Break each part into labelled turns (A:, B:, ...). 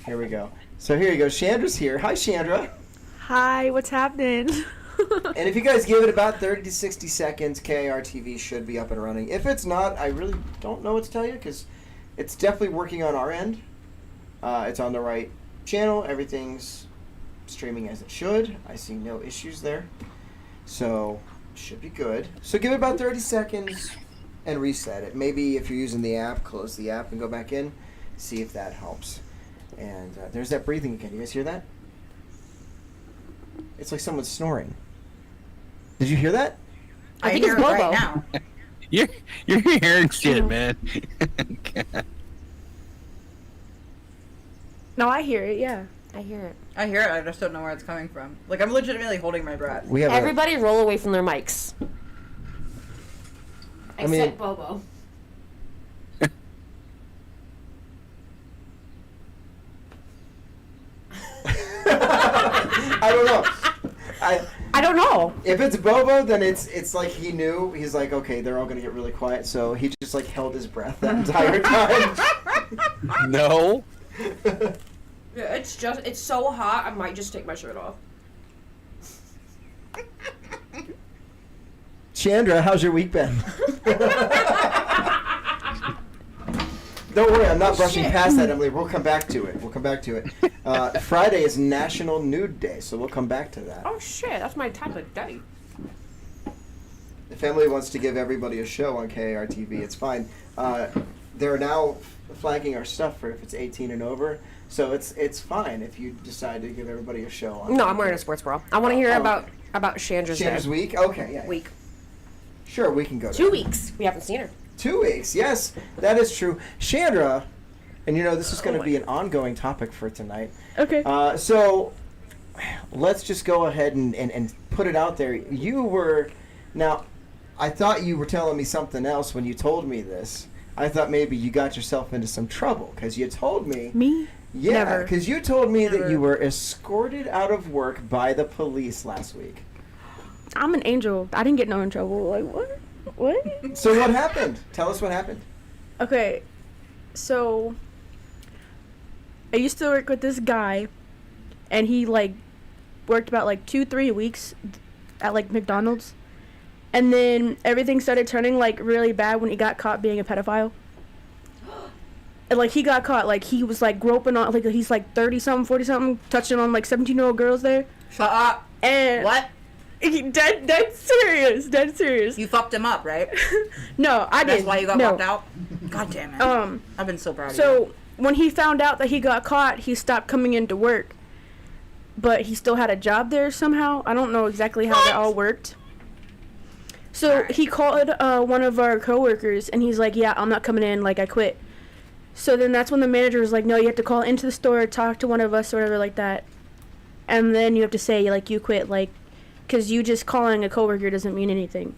A: Here we go. So here you go. Chandra's here. Hi, Chandra.
B: Hi, what's happening?
A: And if you guys give it about 30 to 60 seconds, KIR TV should be up and running. If it's not, I really don't know what to tell you because it's definitely working on our end. It's on the right channel. Everything's streaming as it should. I see no issues there. So, should be good. So give it about 30 seconds and reset it. Maybe if you're using the app, close the app and go back in. See if that helps. And there's that breathing again. You guys hear that? It's like someone's snoring. Did you hear that?
C: I think it's Bobo. Right now.
D: You're hearing shit, man.
B: No, I hear it, yeah.
C: I hear it.
E: I hear it, I just don't know where it's coming from. Like, I'm legitimately holding my breath.
A: We have
C: Everybody roll away from their mics. Except Bobo.
A: I don't know.
C: I don't know.
A: If it's Bobo, then it's like he knew. He's like, okay, they're all gonna get really quiet, so he just like held his breath that entire time.
D: No.
F: Yeah, it's so hot, I might just take my shirt off.
A: Chandra, how's your week been? Don't worry, I'm not brushing past that, Emily. We'll come back to it. Friday is National Nude Day, so we'll come back to that.
F: Oh shit, that's my type of day.
A: The family wants to give everybody a show on KAR TV. It's fine. They're now flagging our stuff for if it's 18 and over, so it's fine if you decide to give everybody a show on.
C: No, I'm wearing a sports bra. I want to hear about Chandra's day.
A: Week? Okay, yeah.
C: Week.
A: Sure, we can go to
C: 2 weeks. We haven't seen her.
A: 2 weeks, yes, that is true. Chandra, and you know this is going to be an ongoing topic for tonight.
B: Okay.
A: So let's just go ahead and put it out there. You were, now, I thought you were telling me something else when you told me this. I thought maybe you got yourself into some trouble because you told me.
B: Me?
A: Yeah, because you told me
B: Never.
A: that you were escorted out of work by the police last week.
B: I'm an angel. I didn't get no in trouble. Like, what? What?
A: So what happened? Tell us what happened.
B: Okay, so I used to work with this guy, and he like worked about like 2-3 weeks at like McDonald's, and then everything started turning like really bad when he got caught being a pedophile. And like he got caught, like he was like groping on, like he's like 30-something, 40-something, touching on like 17-year-old girls there.
E: Shut up.
B: And
E: What?
B: Dead serious.
E: You fucked him up, right?
B: No, I didn't.
E: That's why you got
B: no.
E: locked out? God damn it. I've been so proud of you.
B: So when he found out that he got caught, he stopped coming into work. But he still had a job there somehow. I don't know exactly how that all worked. So he called one of our coworkers, and he's like, yeah, I'm not coming in, like, I quit. So then that's when the manager was like, no, you have to call into the store, talk to one of us, or whatever like that. And then you have to say, like, you quit, like, because you just calling a coworker doesn't mean anything.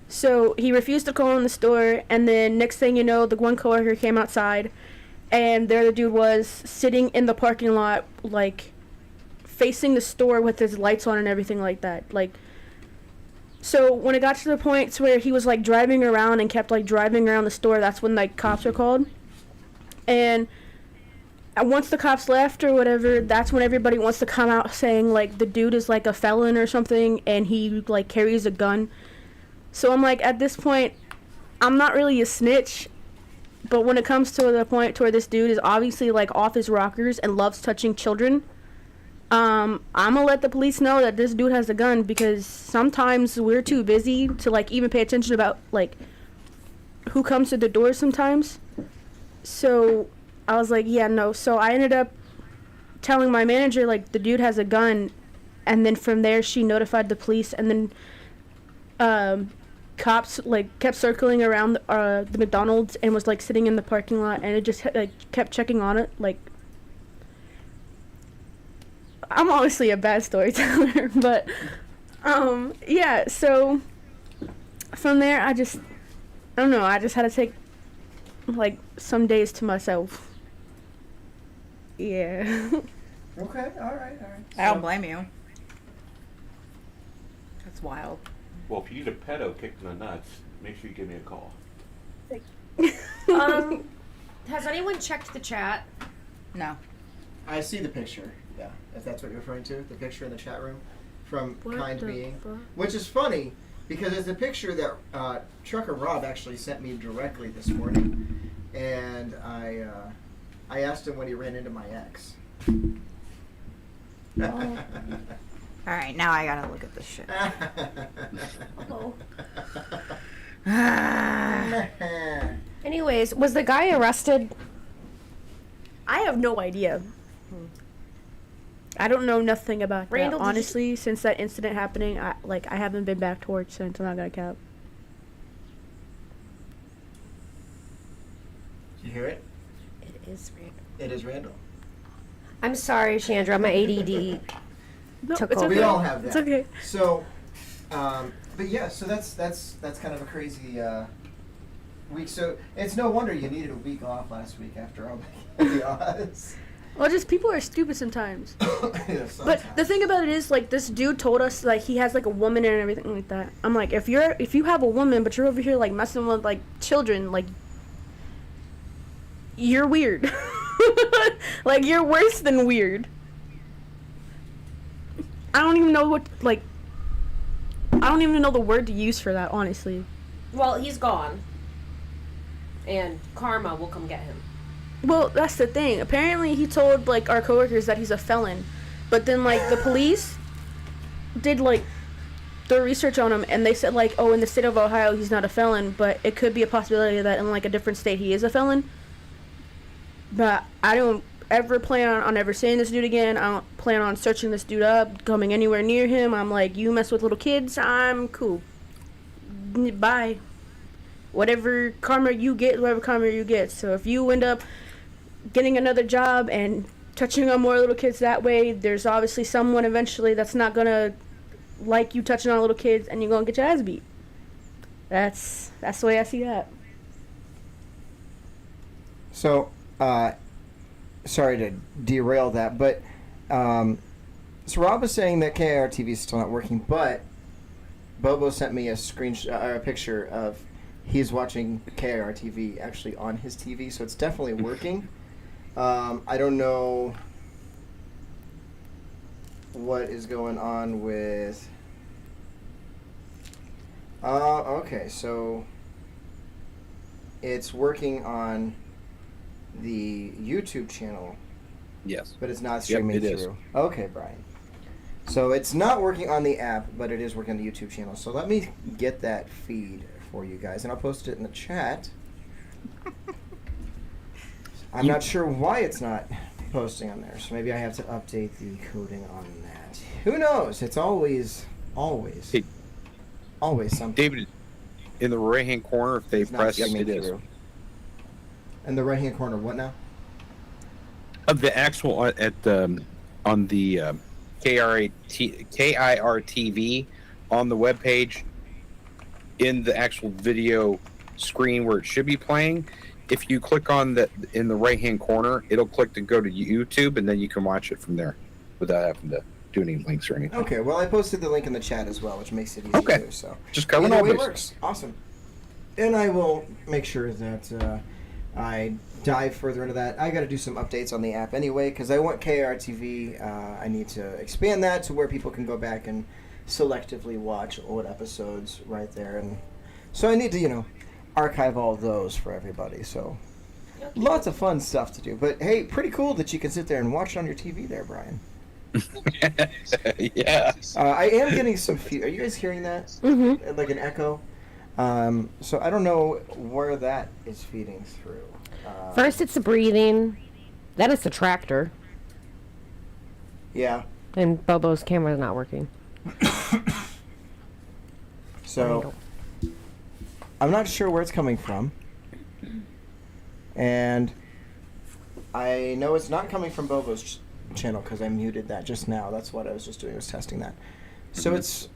B: So he refused to call in the store, and then next thing you know, the one coworker came outside, and there the dude was sitting in the parking lot, like, facing the store with his lights on and everything like that. Like, so when it got to the point where he was, like, driving around and kept, like, driving around the store, that's when, like, cops were called. And once the cops left or whatever, that's when everybody wants to come out saying, like, the dude is, like, a felon or something, and he, like, carries a gun. So I'm like, at this point, I'm not really a snitch, but when it comes to the point to where this dude is obviously, like, off his rockers and loves touching children, I'm gonna let the police know that this dude has a gun, because sometimes we're too busy to, like, even pay attention about, like, who comes to the door sometimes. So I was like, yeah, no. So I ended up telling my manager, like, the dude has a gun, and then from there she notified the police, and then cops, like, kept circling around the McDonald's and was, like, sitting in the parking lot, and it just, like, kept checking on it. Like, I'm honestly a bad storyteller, but yeah, so from there I don't know, I just had to take, like, some days to myself. Yeah.
A: Okay, all right.
E: I don't blame you. That's wild.
G: Well, if you need a pedo kicked in the nuts, make sure you give me a call.
F: Has anyone checked the chat?
E: No.
A: I see the picture. Yeah, if that's what you're referring to, the picture in the chat room from
B: What
A: Kind
B: the
A: Being,
B: fuck?
A: which is funny because it's a picture that Trucker Rob actually sent me directly this morning, and I asked him when he ran into my ex.
E: All right, now I gotta look at this shit.
F: Oh.
C: Anyways, was the guy arrested?
B: I have no idea. I don't know nothing about
C: Randall,
B: that.
C: did you-
B: Honestly, since that incident happening, I haven't been back to work since. I'm not gonna cap.
A: Did you hear it?
C: It is Randall.
A: It is Randall.
C: I'm sorry, Chandra. My ADD.
B: No,
C: Took
B: it's
C: over.
B: okay.
A: We all have that.
B: It's okay.
A: So, but yeah, so that's kind of a crazy week. So it's no wonder you needed a week off last week after all the odds.
B: Well, just people are stupid sometimes.
A: Yeah,
B: But the thing about it is, like, this dude told us, like, he has, like, a woman and everything like that. I'm like, if you have a woman, but you're over here, like, messing with, like, children, like, you're weird. Like, you're worse than weird. I don't even know I don't even know the word to use for that, honestly.
F: Well, he's gone. And karma will come get him.
B: Well, that's the thing. Apparently, he told, like, our coworkers that he's a felon. But then, like, the police did, like, their research on him, and they said, like, oh, in the state of Ohio, he's not a felon, but it could be a possibility that in, like, a different state he is a felon. But I don't ever plan on ever seeing this dude again. I don't plan on searching this dude up, coming anywhere near him. I'm like, you mess with little kids, I'm cool. Bye. Whatever karma you get, whatever karma you get. So if you end up getting another job and touching on more little kids that way, there's obviously someone eventually that's not gonna like you touching on little kids, and you're gonna get your ass beat. That's the way I see that.
A: So, sorry to derail that, but so Rob was saying that KIR TV is still not working, but Bobo sent me a screenshot, a picture of he's watching KIR TV actually on his TV, so it's definitely working. I don't know what is going on with. Okay, so it's working on the YouTube channel,
D: Yes.
A: but it's not streaming
D: it
A: through.
D: is.
A: Okay, Brian. So it's not working on the app, but it is working on the YouTube channel. So let me get that feed for you guys, and I'll post it in the chat. I'm not sure why it's not posting on there, so maybe I have to update the coding on that. Who knows? It's always
D: Hey,
A: something.
D: David, in the right-hand corner, if they
A: It's not
D: press,
A: streaming
D: it is.
A: through. In the right-hand corner, what now?
D: Of the actual on the KIR TV on the webpage, in the actual video screen where it should be playing, if you click on the in the right-hand corner, it'll click to go to YouTube, and then you can watch it from there without having to do any links or anything.
A: Okay, well, I posted the link in the chat as well, which makes it easy
D: Okay.
A: too. So
D: Just covering
A: either
D: all
A: way
D: bases.
A: works. Awesome. And I will make sure that I dive further into that. I got to do some updates on the app anyway, because I want KIR TV. I need to expand that to where people can go back and selectively watch old episodes right there, and so I need to, archive all those for everybody. So lots of fun stuff to do. But hey, pretty cool that you can sit there and watch it on your TV there, Brian.
D: Yeah.
A: I am getting some Are you guys hearing that?
B: Mm-hmm.
A: Like an echo. So I don't know where that is feeding through.
C: First, it's the breathing. Then it's the tractor.
A: Yeah.
C: And Bobo's camera's not working.
A: So I'm not sure where it's coming from. And I know it's not coming from Bobo's channel because I muted that just now. That's what I was just doing, was testing that. So it's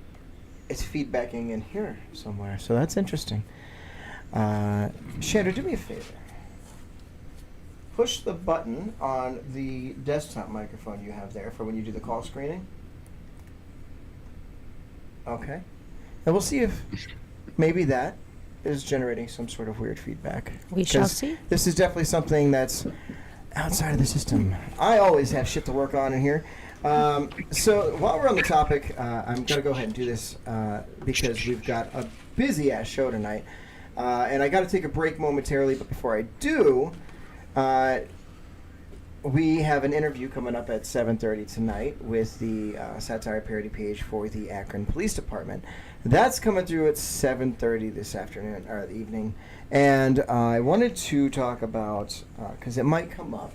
A: feedbacking in here somewhere. So that's interesting. Chandra, do me a favor. Push the button on the desktop microphone you have there for when you do the call screening. Okay. And we'll see if maybe that is generating some sort of weird feedback.
C: We shall
A: 'Cause
C: see.
A: This is definitely something that's outside of the system. I always have shit to work on in here. So while we're on the topic, I'm gonna go ahead and do this because we've got a busy ass show tonight, and I got to take a break momentarily. But before I do, we have an interview coming up at 7:30 tonight with the satire parody page for the Akron Police Department. That's coming through at 7:30 this afternoon or the evening, and I wanted to talk about because it might come up,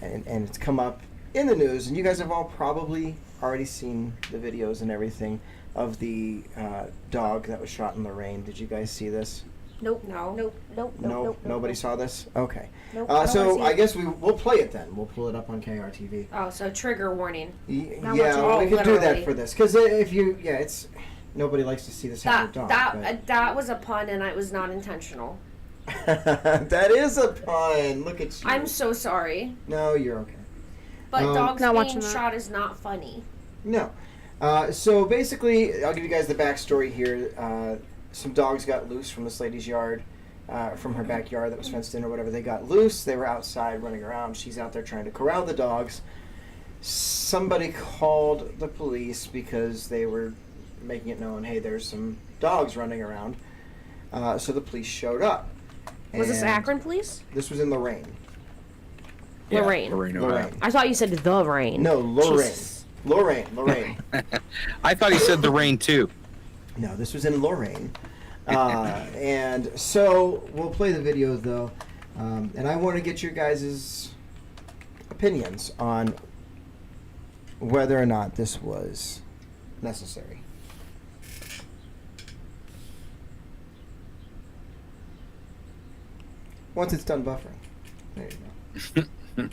A: and it's come up in the news, and you guys have all probably already seen the videos and everything of the dog that was shot in the rain. Did you guys see this?
F: Nope. No. Nope.
A: Nobody saw this? Okay.
F: Nope.
A: So I guess we'll play it then. We'll pull it up on KR TV.
F: Oh, so trigger warning.
A: Yeah,
F: much-
A: we can do that
F: literally.
A: for this. Because if you, it's, nobody likes to see this happen to a dog.
F: That was a pun, and it was not intentional.
A: That is a pun. Look at you.
F: I'm so sorry.
A: No, you're okay.
F: But dogs
B: Not
F: being
B: watching that.
F: shot is not funny.
A: No. So basically, I'll give you guys the backstory here. Some dogs got loose from this lady's yard, from her backyard that was fenced in or whatever. They got loose. They were outside running around. She's out there trying to corral the dogs. Somebody called the police because they were making it known, hey, there's some dogs running around. So the police showed up.
C: Was this
A: And
C: Akron police?
A: This was in Lorraine.
C: Lorraine.
D: Ohio.
A: Lorraine.
C: I thought you said the rain.
A: No, Lorraine.
C: Jesus.
A: Lorraine.
D: I thought he said the rain too.
A: No, this was in Lorraine. And so we'll play the video though. And I want to get your guys' opinions on whether or not this was necessary. Once it's done buffering. There you go.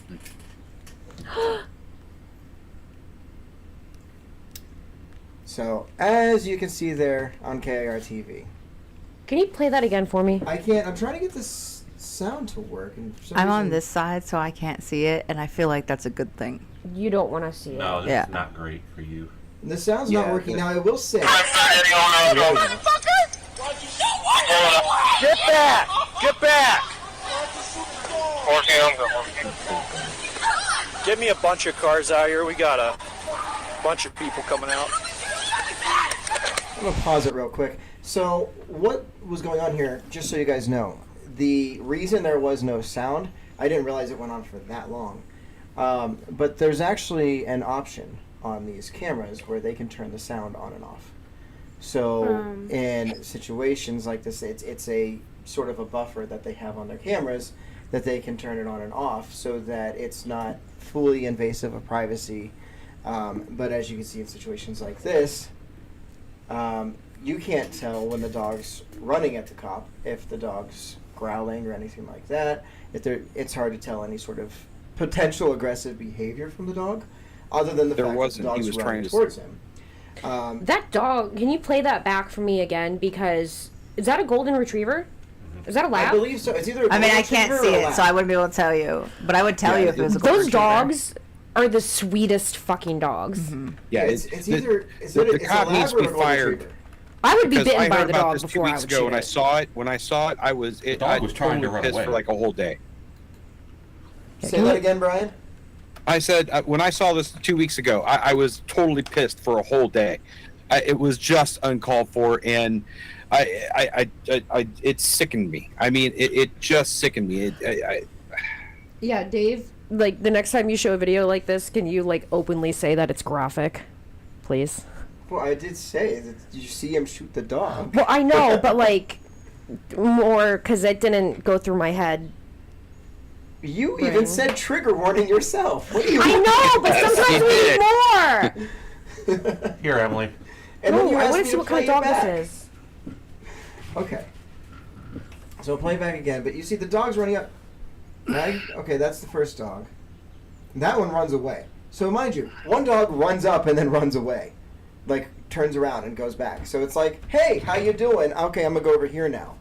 A: So, as you can see there on KIR TV,
C: Can you play that again for me?
A: I can't. I'm trying to get this sound to work. And for some
H: I'm on
A: reason-
H: this side, so I can't see it, and I feel like that's a good thing.
C: You don't want to see it.
G: No, this
H: Yeah.
G: is not great for you.
A: The sound's not
D: Yeah,
A: working.
D: but-
A: Now, I will say.
I: Get back! Get back! Get me a bunch of cars out here. We got a bunch of people coming out.
A: I'm going to pause it real quick. So, what was going on here, just so you guys know, the reason there was no sound, I didn't realize it went on for that long. But there's actually an option on these cameras where they can turn the sound on and off. So in situations like this, it's a sort of a buffer that they have on their cameras that they can turn it on and off so that it's not fully invasive of privacy. But as you can see in situations like this, you can't tell when the dog's running at the cop, if the dog's growling or anything like that. It's hard to tell any sort of potential aggressive behavior from the dog, other than the
D: There
A: fact
D: wasn't.
A: that the
D: He
A: dog's
D: was
A: running
D: trying to-
A: towards him.
C: That dog, can you play that back for me again? Because, is that a golden retriever? Is that a
A: I
C: lab?
A: believe so. It's either a
H: I mean,
A: golden
H: I can't
A: retriever
H: see
A: or a
H: it, so
A: lab.
H: I wouldn't be able to tell you. But I would tell
A: Yeah,
H: you if it was a golden
C: Those
H: retriever.
C: dogs are the sweetest fucking dogs.
D: Yeah,
A: It's either
D: the cop needs to be fired.
C: I would be
D: Because
C: bitten
D: I
C: by
D: heard
C: the
D: about
C: dog
D: this 2
C: before I
D: weeks
C: would
D: ago,
C: shoot
D: and I
C: it.
D: saw it. When I saw it, I
G: dog was trying to
D: totally
G: run
D: pissed
G: away.
D: for like a whole day.
A: Say that again, Brian.
D: I said when I saw this 2 weeks ago, I was totally pissed for a whole day. It was just uncalled for, and it sickened me. I mean, it just sickened me.
C: Yeah, Dave. Like, the next time you show a video like this, can you, like, openly say that it's graphic? Please.
A: Well, I did say that you see him shoot the dog.
C: Well, I know, but, like, more, because it didn't go through my head.
A: You even
C: Right.
A: said trigger warning yourself. What do you?
C: I know, but sometimes we need more!
G: Here, Emily.
A: And then
C: No,
A: you
C: I
A: asked
C: want
A: me
C: to see
A: to
C: what kind
A: play
C: of
A: it
C: dog
A: back.
C: this is.
A: Okay. So play back again, but you see the dog's running up. Right? Okay, that's the first dog. That one runs away. So mind you, one dog runs up and then runs away. Like, turns around and goes back. So it's like, hey, how you doing? Okay, I'm going to go over here now.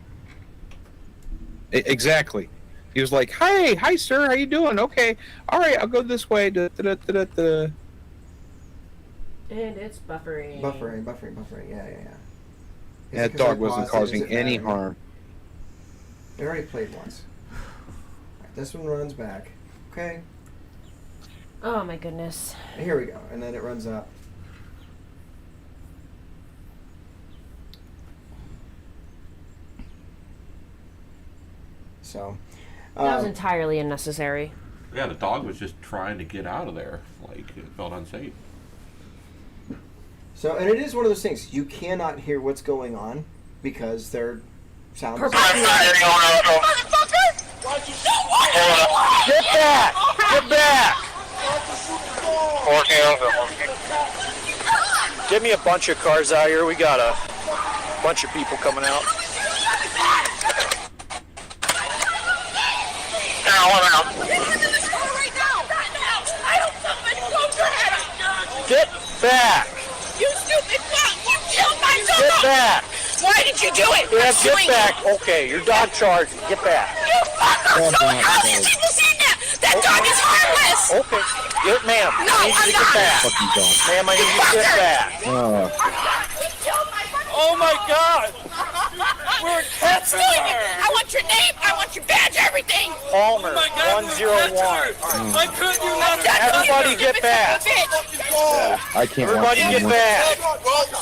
D: Exactly. He was like, hi, sir, how you doing? Okay, all right, I'll go this way. Da, da, da, da, da.
F: And it's buffering.
A: Buffering. Yeah. Is it
D: That
A: 'cause I
D: dog wasn't
A: paused it? Does
D: causing
A: it
D: any
A: matter?
D: harm.
A: It already played once. Alright, this one runs back. Okay.
C: Oh my goodness.
A: Here we go. And then it runs up. So.
C: That was entirely unnecessary.
G: Yeah, the dog was just trying to get out of there. Like, it felt unsafe.
A: So, and it is one of those things. You cannot hear what's going on because their sound is...
I: Get back! Get back! Get me a bunch of cars out here. We got a bunch of people coming out. Get back!
J: You stupid fuck! You killed my dog!
I: Get back!
J: Why did you do it?
I: Yeah, get back! Okay, your dog charged. Get back.
J: You fucker! So how have you seen that? That dog is harmless!
I: Okay. Get, ma'am,
J: No,
I: I need you to get back.
D: Fucking dog.
I: Ma'am, I need you to get back.
J: Oh my god! We're What's doing it? I want your name, I want your badge, everything!
I: Palmer, 101.
J: Why couldn't you not
I: Everybody get back.
D: I can't
I: Everybody
D: watch
I: get
D: anymore.
I: back.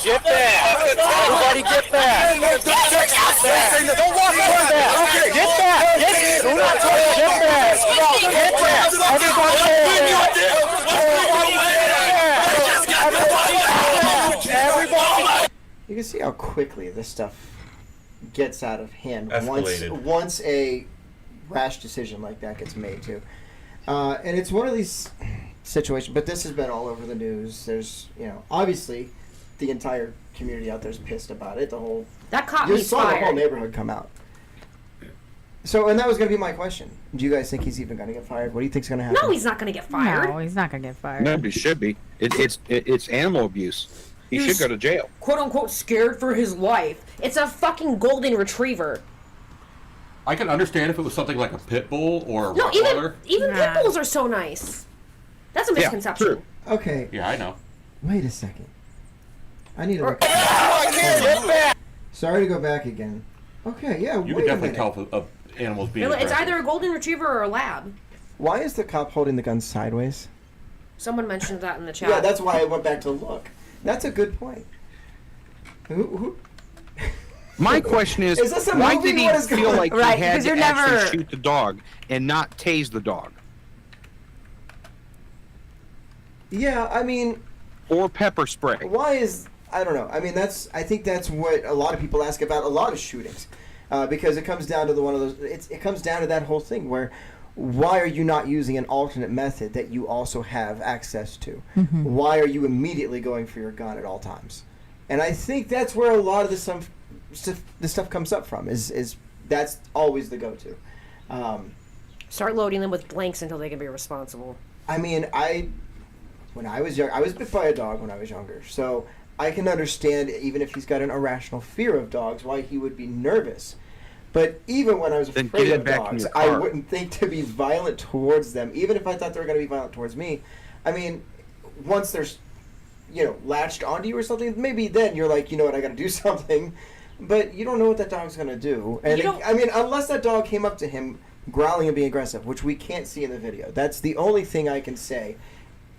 I: Get back. Everybody get back. Don't walk away back. Get back. Do not touch. Get back. Get back. Everybody Everybody.
A: You can see how quickly this stuff gets out of hand
G: Escalated.
A: once a rash decision like that gets made too. And it's one of these situations, but this has been all over the news. There's, obviously the entire community out there is pissed about it.
C: That caught
A: You
C: me
A: saw the whole
C: fired.
A: neighborhood come out. So, and that was going to be my question. Do you guys think he's even going to get fired? What do you think's going to happen?
C: No, he's not going to get fired.
H: No, he's not gonna get fired.
D: Nobody should be. It's animal abuse. He should go to jail.
C: Quote unquote scared for his life. It's a fucking golden retriever.
G: I can understand if it was something like a pit bull or a
C: No,
G: Rottweiler.
C: even pit bulls are so nice. That's a misconception.
D: true.
A: Okay.
G: Yeah, I know.
A: Wait a second. I need to look. Sorry to go back again. Okay, yeah.
G: You
A: wait
G: can
A: a
G: definitely
A: minute.
G: tell if animals being
C: It's
G: aggressive.
C: either a golden retriever or a lab.
A: Why is the cop holding the gun sideways?
C: Someone mentioned that in the chat.
A: Yeah, that's why I went back to look. That's a good point. Who?
D: My question is,
A: Is this a
D: why
A: movie?
D: did he
A: What is
D: feel
A: going-
D: like
H: Right,
D: he had
H: 'cause
D: to
H: you're
D: actually
H: never-
D: shoot the dog and not tase the dog?
A: Yeah, I mean,
D: Or pepper spray?
A: why is I don't know. I mean, I think that's what a lot of people ask about a lot of shootings, because it comes down to one of those. It comes down to that whole thing where, why are you not using an alternate method that you also have access to? Why are you immediately going for your gun at all times? And I think that's where a lot of this stuff comes up from. Is that's always the go-to.
C: Start loading them with blanks until they can be responsible.
A: I mean, when I was young, I was bit by a dog when I was younger, so I can understand, even if he's got an irrational fear of dogs, why he would be nervous. But even when I was
D: Then
A: afraid
D: get him
A: of
D: back in
A: dogs,
D: your
A: I
D: car.
A: wouldn't think to be violent towards them, even if I thought they were going to be violent towards me. I mean, once they're, latched onto you or something, maybe then you're like, you know what, I got to do something. But you don't know what that dog's going to do. And I mean, unless that dog came up to him growling and being aggressive, which we can't see in the video. That's the only thing I can say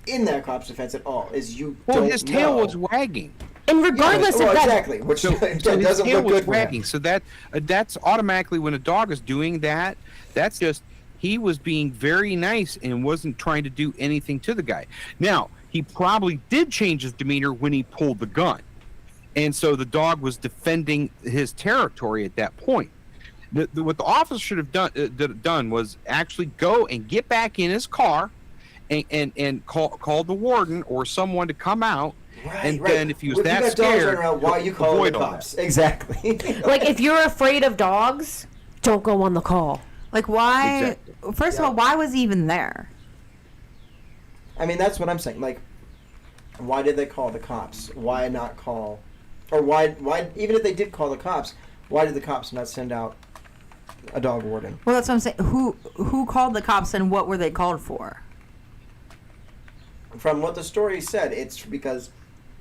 A: in that cop's defense at all, is you
D: Well,
A: don't
D: his tail
A: know.
D: was wagging.
C: And regardless
A: well,
C: of that,
A: exactly, which
D: So
A: again,
D: his
A: doesn't
D: tail
A: look
D: was
A: good for him.
D: wagging. So that's automatically, when a dog is doing that, that's just, he was being very nice and wasn't trying to do anything to the guy. Now, he probably did change his demeanor when he pulled the gun. And so the dog was defending his territory at that point. What the officer should have done was actually go and get back in his car and call the warden or someone to come out.
A: Right,
D: Then if he was
A: If you
D: that
A: got dogs running
D: scared,
A: around, why are you calling
D: avoid
A: the
D: all
A: cops? Exactly.
C: like, if you're afraid of dogs, don't go on the call.
H: Like, why?
D: Exactly.
H: First of all, why was he even there?
A: I mean, that's what I'm saying. Like, why did they call the cops? Why not call, or why even if they did call the cops, why did the cops not send out a dog warden?
H: Well, that's what I'm saying. Who called the cops and what were they called for?
A: From what the story said, it's because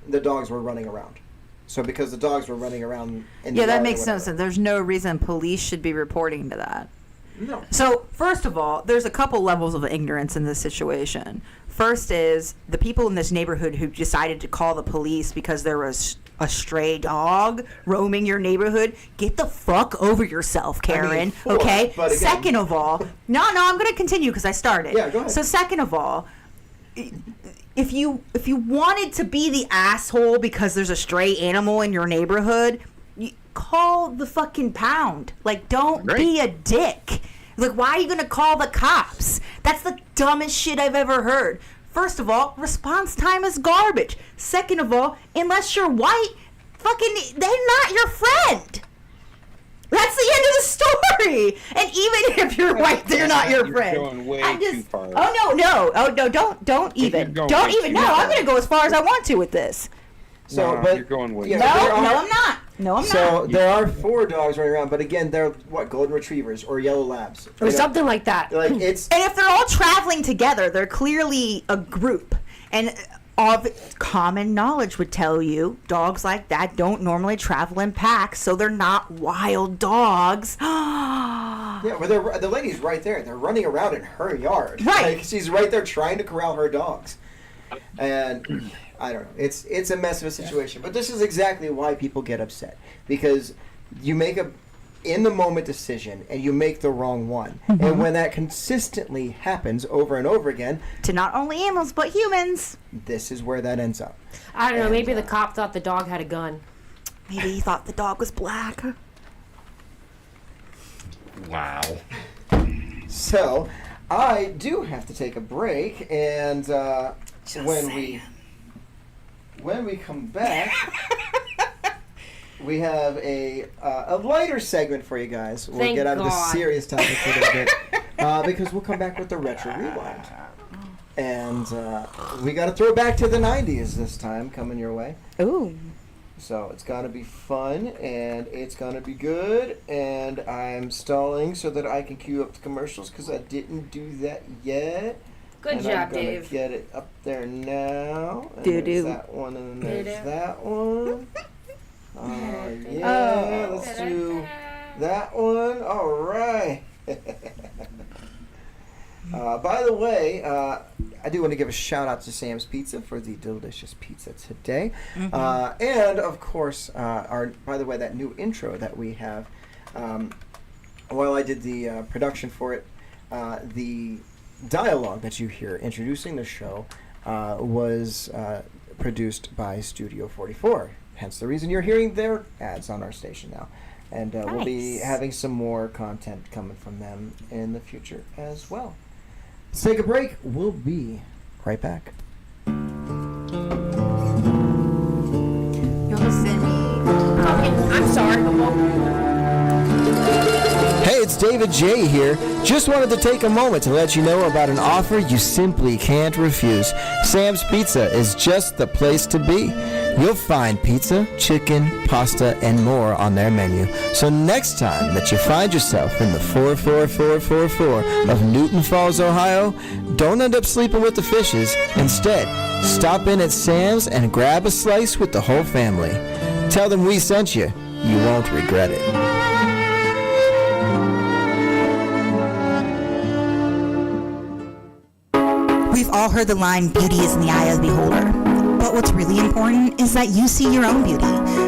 A: the dogs were running around. So because the dogs were running around in the
H: Yeah, that
A: yard or
H: makes no
A: whatever.
H: sense. There's no reason police should be reporting to that.
A: No.
H: So, first of all, there's a couple levels of ignorance in this situation. First is the people in this neighborhood who decided to call the police because there was a stray dog roaming your neighborhood. Get the fuck over yourself, Karen. Okay?
A: but again-
H: Second of all, no, I'm going to continue because I started.
A: Yeah, go ahead.
H: So, second of all, if you wanted to be the asshole because there's a stray animal in your neighborhood, call the fucking pound. Like, don't be a dick. Like, why are you gonna call the cops? That's the dumbest shit I've ever heard. First of all, response time is garbage. Second of all, unless you're white, fucking, they're not your friend. That's the end of the story. And even if you're white, they're not your friend.
D: You're going way too far.
H: Oh no, don't even.
D: going
H: Don't
D: way
H: even.
D: too
H: No,
D: far.
H: I'm gonna go as far as I want to with this.
A: So,
D: No,
A: but
D: you're going way
A: yeah,
D: too
H: No,
A: there are-
H: I'm not. No, I'm
A: So
H: not.
A: there are 4 dogs running around, but again, they're what, golden retrievers or yellow labs
C: Or something like that.
A: Like it's
H: And if they're all traveling together, they're clearly a group. And of common knowledge would tell you dogs like that don't normally travel in packs, so they're not wild dogs.
A: yeah, but the lady's right there. They're running around in her yard.
H: Right.
A: Like, she's right there trying to corral her dogs, and I don't know. It's a mess of a situation. But this is exactly why people get upset, because you make a in the moment decision and you make the wrong one. And when that consistently happens over and over again,
H: To not only animals, but humans.
A: this is where that ends up.
C: I don't know.
A: And,
C: Maybe the cop thought the dog had a gun.
H: Maybe he thought the dog was black.
G: Wow.
A: So, I do have to take a break, and when we come back, we have a lighter segment for you guys. We'll
C: Thank
A: get out of the
C: God.
A: serious topic for a little bit, because we'll come back with the retro rewind, and we got to throw back to the '90s this time, coming your way.
H: Ooh.
A: So it's gonna be fun and it's gonna be good, and I'm stalling so that I can queue up the commercials because I didn't do that yet.
F: Good
A: and
F: job,
A: I'm gonna
F: Dave.
A: get it up there now. And
H: Doo-doo.
A: there's that one, and then there's that one. Yeah,
H: Oh.
A: let's do that one. All right. By the way, I do want to give a shout out to Sam's Pizza for the delicious pizza today, and of course, by the way, that new intro that we have. While I did the production for it, the dialogue that you hear introducing the show was produced by Studio 44. Hence the reason you're hearing their ads on our station now. And we'll be
H: Nice.
A: having some more content coming from them in the future as well. Let's take a break. We'll be right back.
H: You'll listen.
C: I'm sorry.
A: Hey, it's David J here. Just wanted to take a moment to let you know about an offer you simply can't refuse. Sam's Pizza is just the place to be. You'll find pizza, chicken, pasta, and more on their menu. So next time that you find yourself in the 44444 of Newton Falls, Ohio, don't end up sleeping with the fishes. Instead, stop in at Sam's and grab a slice with the whole family. Tell them we sent you. You won't regret it.
H: We've all heard the line, beauty is in the eye of the beholder. But what's really important is that you see your own beauty,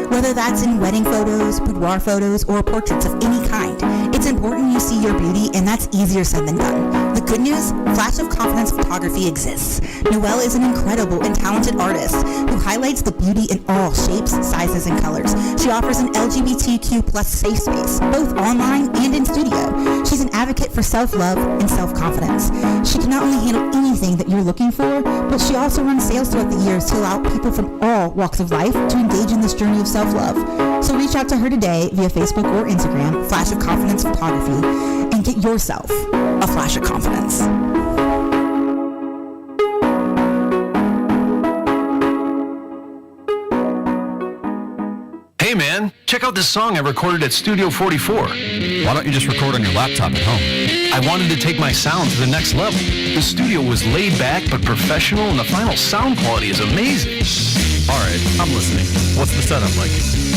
H: whether that's in wedding photos, boudoir photos, or portraits of any kind. It's important you see your beauty, and that's easier said than done. The good news, Flash of Confidence Photography exists. Noelle is an incredible and talented artist who highlights the beauty in all shapes, sizes, and colors. She offers an LGBTQ plus safe space, both online and in studio. She's an advocate for self-love and self-confidence. She can not only handle anything that you're looking for, but she also runs sales throughout the years to allow people from all walks of life to engage in this journey of self-love. So reach out to her today via Facebook or Instagram, Flash of Confidence Photography, and get yourself a flash of confidence.
K: Hey man, check out this song I recorded at Studio 44. Why don't you just record on your laptop at home? I wanted to take my sound to the next level. The studio was laid back but professional, and the final sound quality is amazing. Alright, I'm listening. What's the setup like?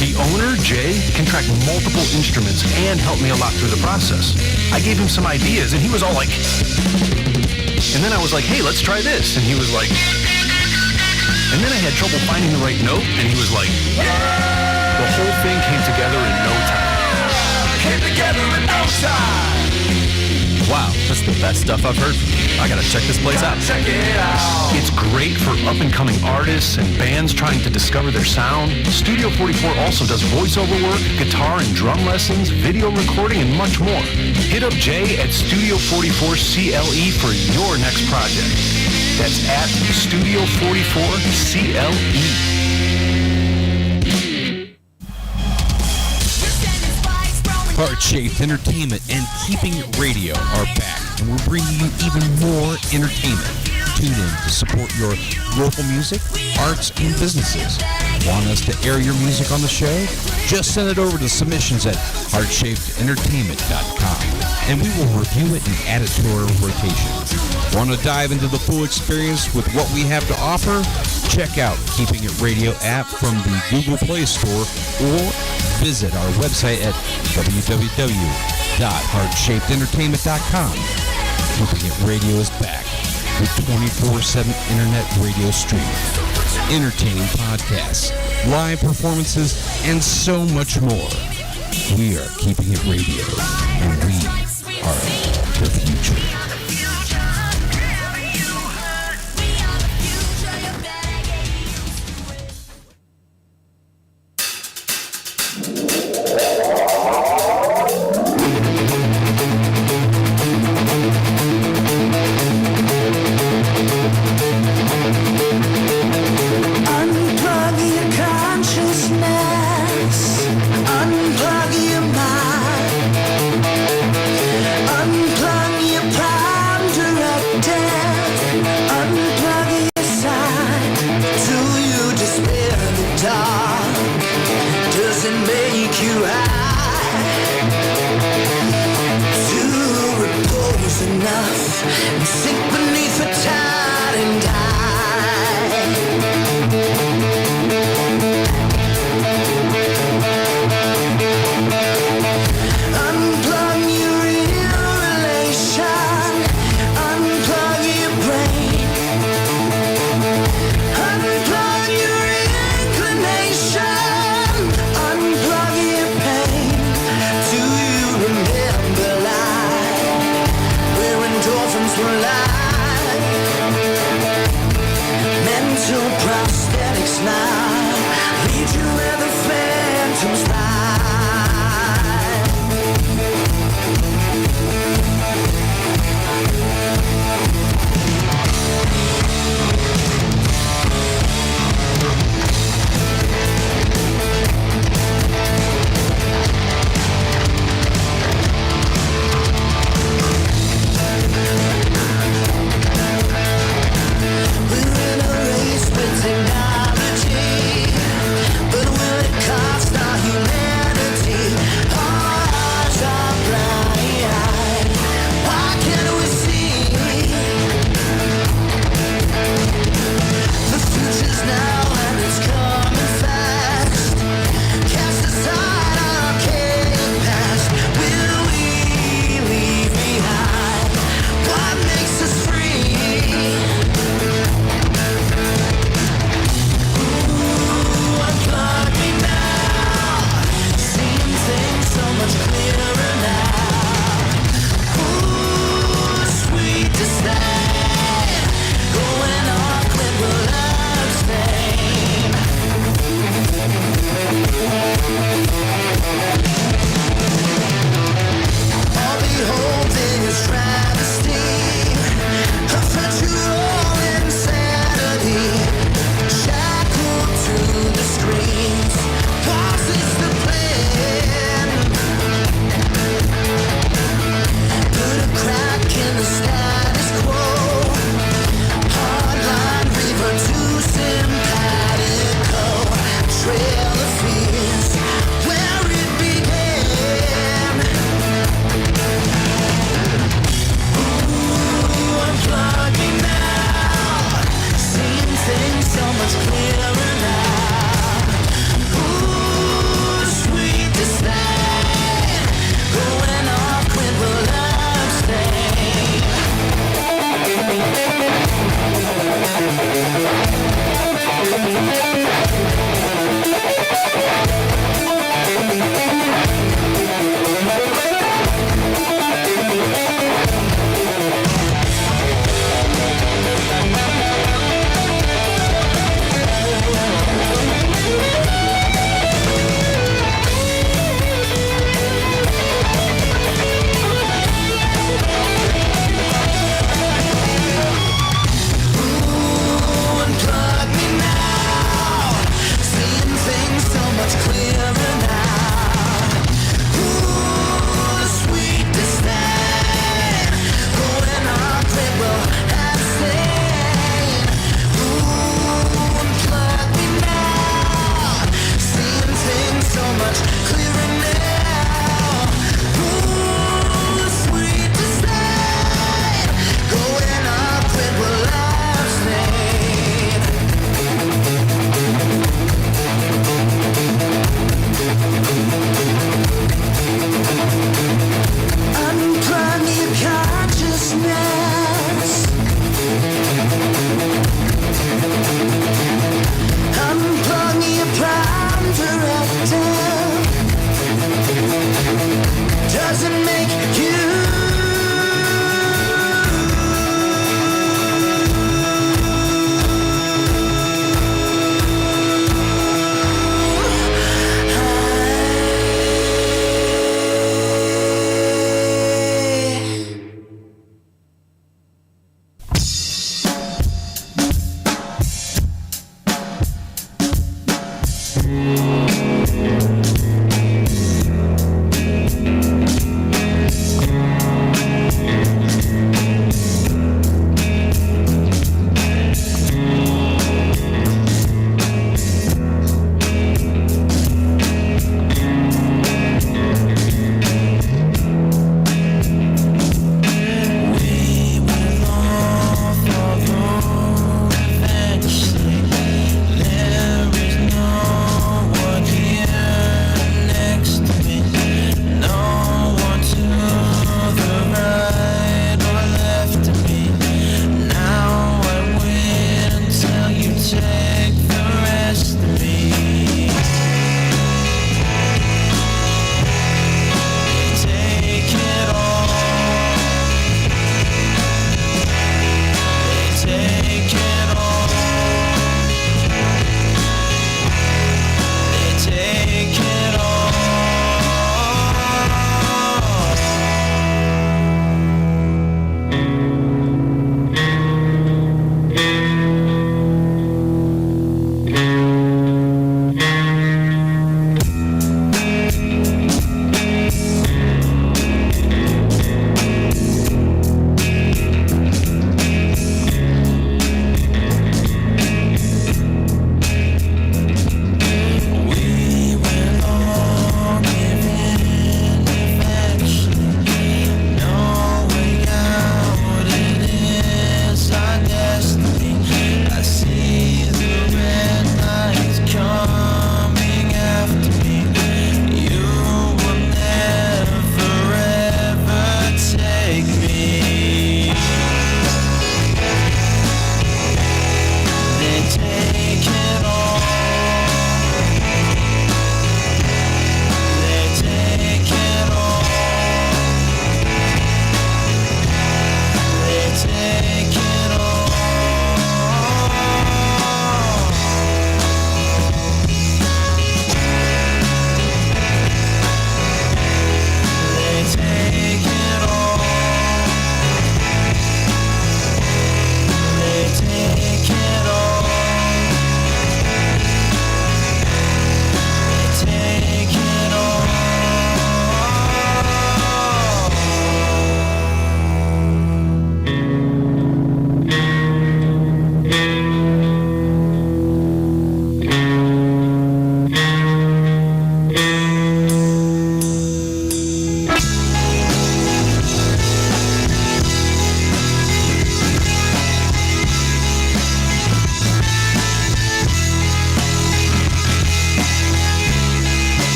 K: The owner, Jay, can track multiple instruments and help me a lot through the process. I gave him some ideas and he was all like... And then I was like, hey, let's try this. And he was like... And then I had trouble finding the right note and he was like... The whole thing came together in no time.
I: Came together in no time.
K: Wow, that's the best stuff I've heard from you. I gotta check this place out.
I: Check it out.
K: It's great for up-and-coming artists and bands trying to discover their sound. Studio 44 also does voiceover work, guitar and drum lessons, video recording, and much more. Hit up Jay at Studio 44 CLE for your next project. That's at Studio 44 CLE.
L: Heart-Shaped Entertainment and Keeping It Radio are back, and we're bringing you even more entertainment. Tune in to support your local music, arts, and businesses. Want us to air your music on the show? Just send it over to submissions at heartshapedentertainment.com, and we will review it and add it to our rotation. Want to dive into the full experience with what we have to offer? Check out Keeping It Radio app from the Google Play Store or visit our website at www.heartshapedentertainment.com. Keeping It Radio is back with 24/7 internet radio streaming, entertaining podcasts, live performances, and so much more. We are Keeping It Radio, and we are the future.
I: Endorphins were alive.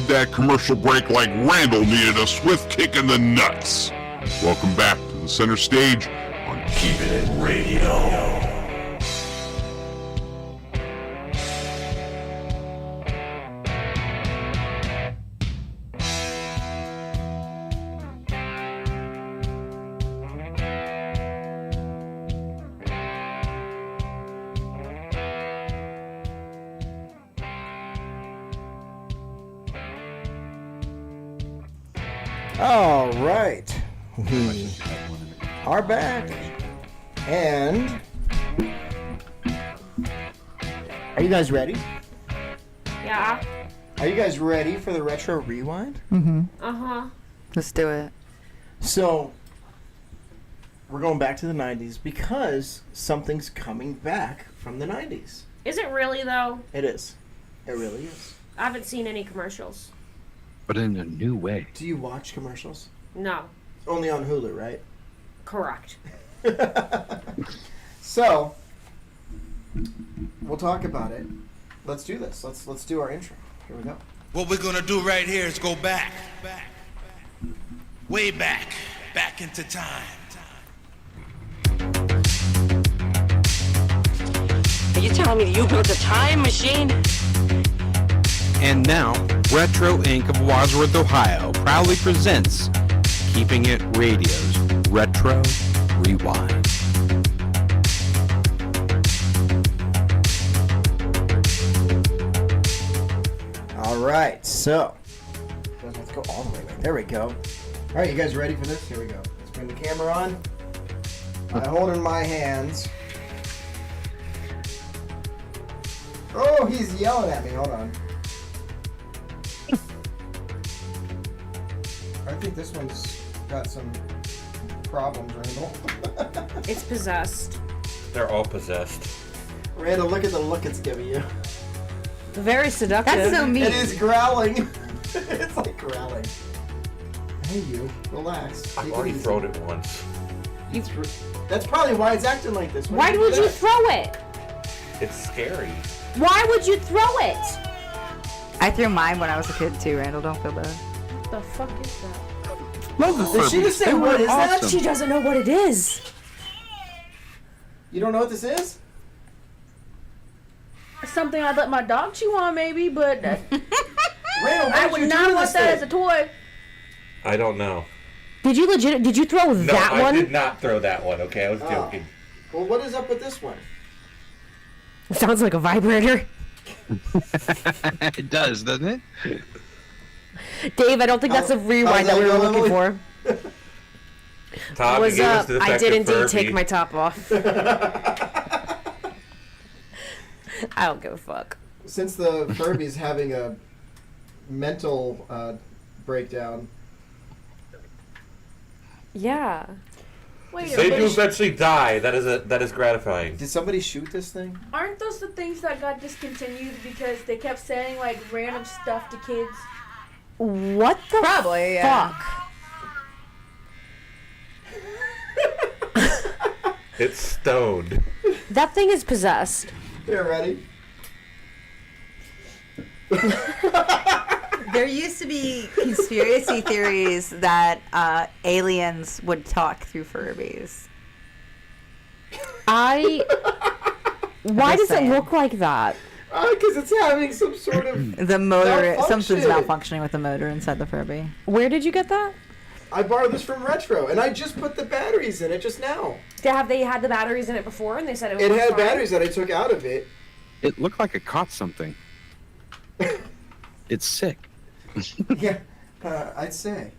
M: that commercial break like Randall needed a swift kick in the nuts. Welcome back to the center stage on Keeping It Radio.
A: All right, we are back, and are you guys ready?
F: Yeah.
A: Are you guys ready for the retro rewind?
N: Mm-hmm.
F: Uh-huh.
N: Let's do it.
A: So, we're going back to the 90s because something's coming back from the 90s.
F: Is it really, though?
A: It is. It really is.
F: I haven't seen any commercials.
D: But in a new way.
A: Do you watch commercials?
F: No.
A: Only on Hulu, right?
F: Correct.
A: So, we'll talk about it. Let's do this. Let's do our intro. Here we go.
O: What we're gonna do right here is go back, way back into time.
J: Are you telling me you built a time machine?
D: And now, Retro Inc. of Wadsworth, Ohio proudly presents Keeping It Radio's Retro Rewind.
A: All right, so let's go all the way back. There we go. All right, you guys ready for this? Here we go. Let's bring the camera on. I hold in my hands. Oh, he's yelling at me. Hold on. I think this one's got some problems, Randall.
F: It's possessed.
G: They're all possessed.
A: Randall, look at the look it's giving you.
C: Very seductive.
N: That's so mean.
A: It is growling. It's like growling. Hey, you. Relax.
G: I've already thrown it once.
A: That's probably why it's acting like this.
F: Why would you throw it?
G: It's scary.
F: Why would you throw it?
N: I threw mine when I was a kid too, Randall. Don't feel bad.
F: What the fuck is that?
A: Did she just say what is that?
F: She doesn't know what it is.
A: You don't know what this is?
B: Something I'd let my dog chew on, maybe, but
A: Randall,
B: I would not want that as a toy.
G: I don't know.
C: Did you throw
G: No,
C: that
G: I
C: one?
G: did not throw that one. Okay, I was joking.
A: Well, what is up with this one?
C: Sounds like a vibrator.
D: It does, doesn't it?
C: Dave, I don't think that's a rewind that we were looking for.
G: Tom,
C: What's
G: you gave us
C: up?
G: the
C: I did
G: defective
C: indeed
G: Furby.
C: take my top off. I don't give a fuck.
A: Since the Furby's having a mental breakdown.
C: Yeah.
B: Wait,
G: They do eventually die. That is gratifying.
A: Did somebody shoot this thing?
B: aren't those the things that got discontinued because they kept saying like random stuff to kids?
C: What the
N: Probably, yeah.
C: fuck?
G: It's stoned.
C: That thing is possessed.
A: Here, ready?
N: There used to be conspiracy theories that aliens would talk through Furbies.
C: Why does
N: saying.
C: it look like that?
A: Because it's having some sort of
N: The motor, something's
A: malfunction.
N: malfunctioning with the motor inside the Furby.
C: Where did you get that?
A: I borrowed this from Retro, and I just put the batteries in it just now.
F: Have they had the batteries in it before and they said it was
A: It had
F: fine?
A: batteries that I took out of it.
D: It looked like it caught something. It's sick.
A: Yeah, I'd say.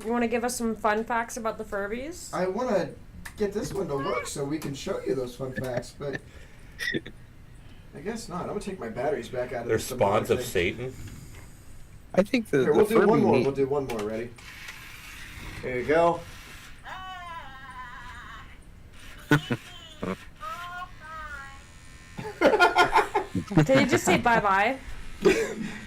F: You want to give us some fun facts about the Furbies?
A: I want to get this one to work so we can show you those fun facts, but I guess not. I'm going to take my batteries back out of
G: They're
A: this
G: spawns of
A: thing.
G: Satan.
D: I think the
A: Here, we'll do
D: Furby
A: one more.
D: meat-
A: We'll do one more. Ready? Here you go.
F: Did he just say bye-bye?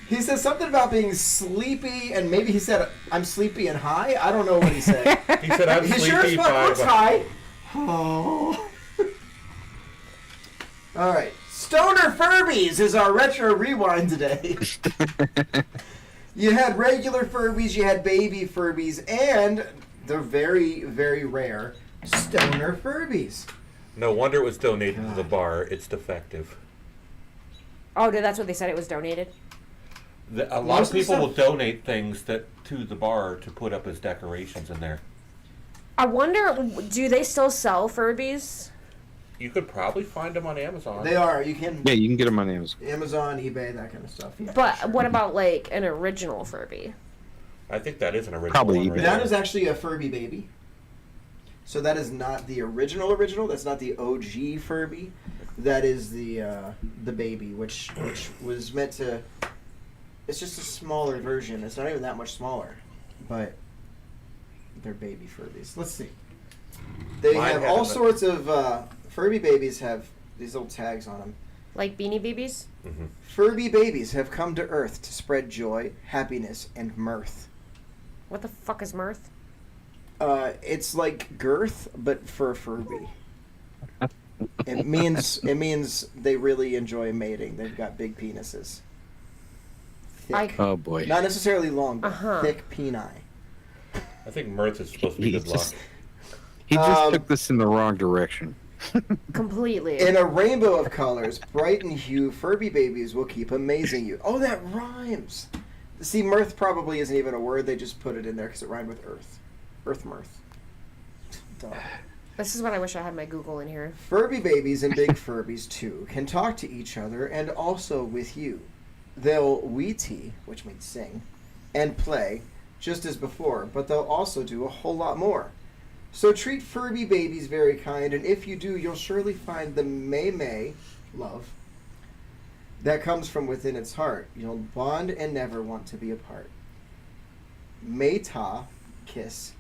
A: He said something about being sleepy, and maybe he said, I'm sleepy and high? I don't know what he said.
G: He said, I'm
A: He
G: sleepy.
A: sure as fuck
G: bye
A: looks
G: bye.
A: high. Oh. All right, Stoner Furbies is our retro rewind today. You had regular Furbies, you had baby Furbies, and the very, very rare Stoner Furbies.
G: No wonder it was donated to the bar. It's defective.
C: Oh, that's what they said. It was donated.
G: A lot of people will donate things to the bar to put up as decorations in there.
C: I wonder, do they still sell Furbies?
G: You could probably find them on Amazon.
A: They are. You can.
D: Yeah, you can get them on Amazon.
A: Amazon, eBay, that kind of stuff. Yeah,
C: But
A: sure.
C: what about like an original Furby?
G: I think that is an original.
D: Probably
G: one right
A: That
G: there.
A: is actually a Furby baby. So that is not the original. That's not the OG Furby. That is the baby, which was meant to. It's just a smaller version. It's not even that much smaller, but they're baby Furbies. Let's see. They
G: Mine
A: have
G: had
A: all
G: them,
A: sorts of Furby babies have these little tags on them.
C: Like Beanie Babies?
G: Mm-hmm.
A: Furby babies have come to Earth to spread joy, happiness, and mirth.
C: What the fuck is mirth?
A: It's like girth, but for a Furby. It means they really enjoy mating. They've got big penises. Thick.
D: Oh boy.
A: Not necessarily long, but thick peni.
G: I think mirth is supposed to be good luck.
D: He just took this in the wrong direction.
C: Completely.
A: In a rainbow of colors, bright in hue, Furby babies will keep amazing you. Oh, that rhymes. See, mirth probably isn't even a word. They just put it in there because it rhymed with earth. Earth mirth. Duh.
C: This is what I wish I had my Google in here.
A: Furby babies and big Furbies, too, can talk to each other and also with you. They'll wee-tee, which means sing, and play, just as before, but they'll also do a whole lot more. So treat Furby babies very kind, and if you do, you'll surely find the May love that comes from within its heart. You'll bond and never want to be apart. May-ta, kiss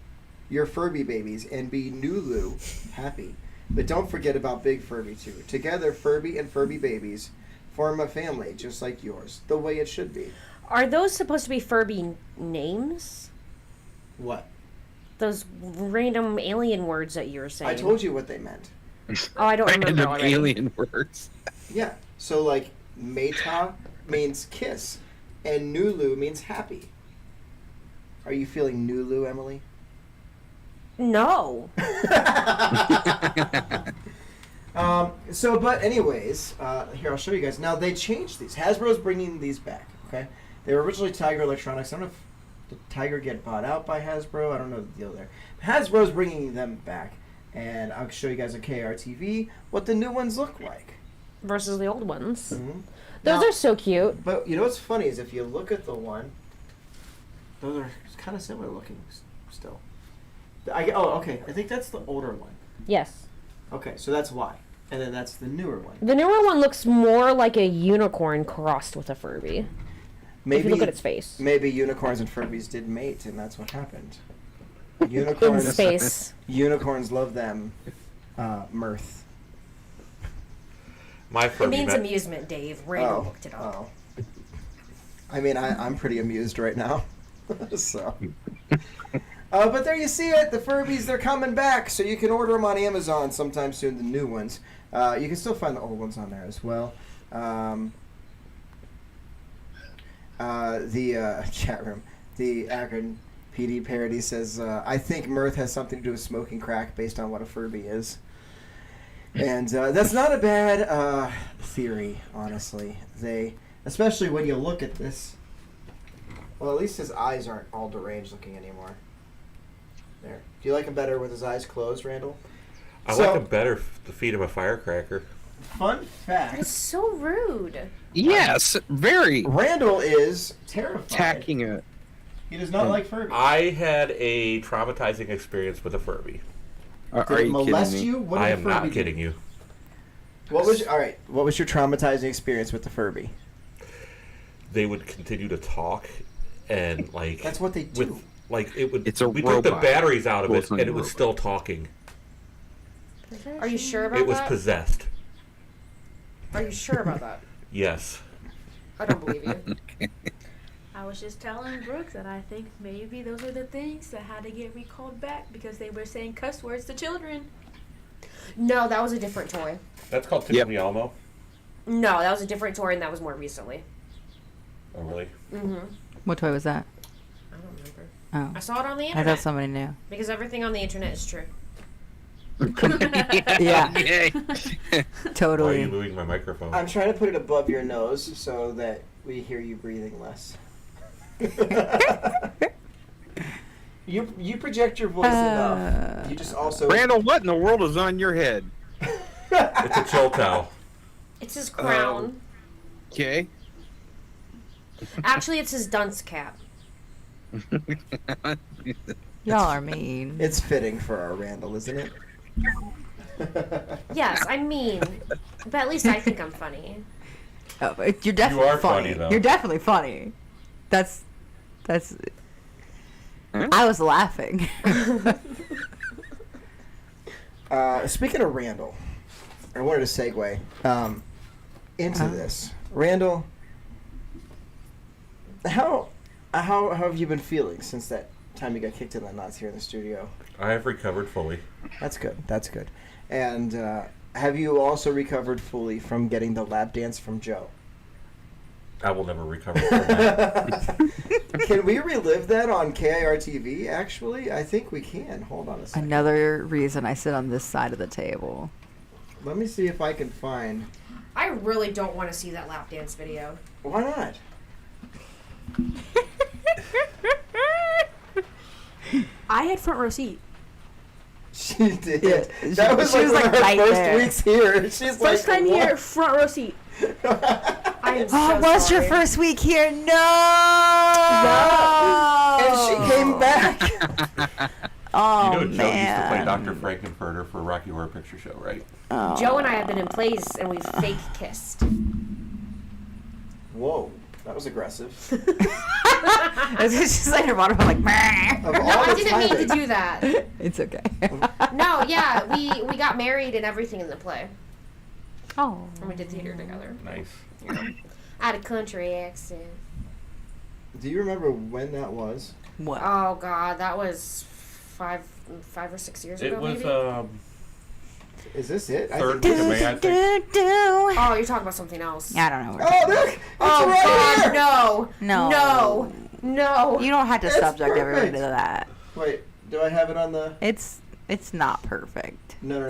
A: your Furby babies and be Nulu, happy. But don't forget about Big Furby, too. Together, Furby and Furby babies form a family just like yours, the way it should be.
C: Are those supposed to be Furby names?
A: What?
C: Those random alien words that you were saying.
A: I told you what they meant.
C: Oh, I don't remember
D: Random
C: already.
D: alien words.
A: Yeah, so like Meta means kiss, and Nulu means happy. Are you feeling Nulu, Emily?
C: No.
A: But anyways, here, I'll show you guys. Now, they changed these. Hasbro's bringing these back, okay? They were originally Tiger Electronics. I don't know if did Tiger get bought out by Hasbro. I don't know the deal there. Hasbro's bringing them back, and I'll show you guys on KRTV what the new ones look like.
C: Versus the old ones.
A: Mm-hmm.
C: Those are so cute.
A: But you know what's funny is if you look at the one, those are kind of similar looking still. Okay. I think that's the older one.
C: Yes.
A: Okay, so that's why. And then that's the newer one.
C: The newer one looks more like a unicorn crossed with a Furby.
A: Maybe,
C: if you look at its face.
A: Maybe unicorns and Furbies did mate, and that's what happened. Unicorns,
C: In space.
A: Unicorns love them. Mirth.
G: My
C: It
G: Furby
C: means
G: met-
C: amusement, Dave. Randall looked it up.
A: I mean, I'm pretty amused right now. So. But there you see it. The Furbies, they're coming back. So you can order them on Amazon sometime soon, the new ones. You can still find the old ones on there as well. The chat room. The Akron PD parody says, I think mirth has something to do with smoking crack based on what a Furby is. And that's not a bad theory, honestly. Especially when you look at this. Well, at least his eyes aren't all deranged looking anymore. There. Do you like him better with his eyes closed, Randall?
G: I like him better to feed him a firecracker.
A: Fun fact.
C: It's so rude.
D: Yes, very.
A: Randall is terrified.
D: Attacking a.
A: He does not like Furby.
G: I had a traumatizing experience with a Furby.
A: Did it molest you? What did
G: I
A: the
G: am not
A: Furby do?
G: kidding you.
A: What was your traumatizing experience with the Furby?
G: They would continue to talk, and like
A: that's what they do.
D: It's a
G: we took the
D: robot.
G: batteries out of it,
D: Mostly
G: and
D: a
G: it was
D: robot.
G: still talking.
C: Are you sure about
G: It was
C: that?
G: possessed.
C: Are you sure about that?
G: Yes.
C: I don't believe you.
B: I was just telling Brooke that I think maybe those are the things that had to get recalled back because they were saying cuss words to children.
C: No, that was a different toy.
G: That's called Tickle Me Elmo.
F: No, that was a different toy, and that was more recently.
G: Oh, really?
F: Mm-hmm.
N: What toy was that?
F: I don't remember.
N: Oh.
F: I saw it on the
N: I
F: internet.
N: thought somebody knew.
F: Because everything on the internet is true.
N: Yeah.
G: Why are
N: Totally.
G: you moving my microphone?
A: I'm trying to put it above your nose so that we hear you breathing less. You project your voice enough. You just also
D: Randall, what in the world is on your head?
G: It's a chill towel.
F: It's his crown.
D: Okay.
F: Actually, it's his dunce cap.
N: Y'all are mean.
A: It's fitting for our Randall, isn't it?
F: Yes, I mean, but at least I think I'm funny.
N: Oh, but you're definitely
G: are funny, though.
N: You're definitely funny. That's. I was laughing.
A: Speaking of Randall, I wanted to segue into this. Randall, how have you been feeling since that time you got kicked in the nuts here in the studio?
G: I have recovered fully.
A: That's good. That's good. And have you also recovered fully from getting the lap dance from Joe?
G: I will never recover from that.
A: Can we relive that on KIR TV, actually? I think we can. Hold on a second.
N: Another reason I sit on this side of the table.
A: Let me see if I can find...
F: I really don't want to see that lap dance video.
A: Why not?
B: I had front row seat.
A: She did.
N: Yeah,
A: That was
N: she was
A: like one
N: like
A: of her
N: right
A: first
N: there.
A: weeks here. She's
B: First
A: like,
B: time
A: "What?"
B: here, front row seat.
F: I am
N: Oh,
F: so
N: what's your
F: sorry.
N: first week here? No.
A: And she came back.
N: Oh,
G: You know Joe
N: man.
G: used to play Dr. Frankenfurter for Rocky Horror Picture Show, right?
N: Oh.
F: Joe and I have been in plays, and we've fake kissed.
A: Whoa, that was aggressive.
N: It's just like her bottom, like, "Meh."
A: Of
F: No,
A: all
F: I
A: the
F: didn't mean to
A: timing.
F: do that.
N: It's okay.
F: No, yeah, we got married and everything in the play.
N: Oh.
F: And we did theater together.
G: Nice.
F: I had a country accent.
A: Do you remember when that was?
N: What?
F: Oh God, that was five or 6 years ago.
G: It was
F: maybe?
A: Is this it? I
G: third
A: think
G: week of
A: this
G: May,
A: is-
G: I think.
F: Oh, you're talking about something else.
N: I don't know.
A: Oh, look! It's
F: Oh
A: right
F: God,
A: here!
F: no,
N: No.
F: no, no.
N: You don't have to
A: It's
N: subject everybody
A: perfect.
N: to that.
A: Wait, do I have it on the...
N: It's not perfect.
A: No.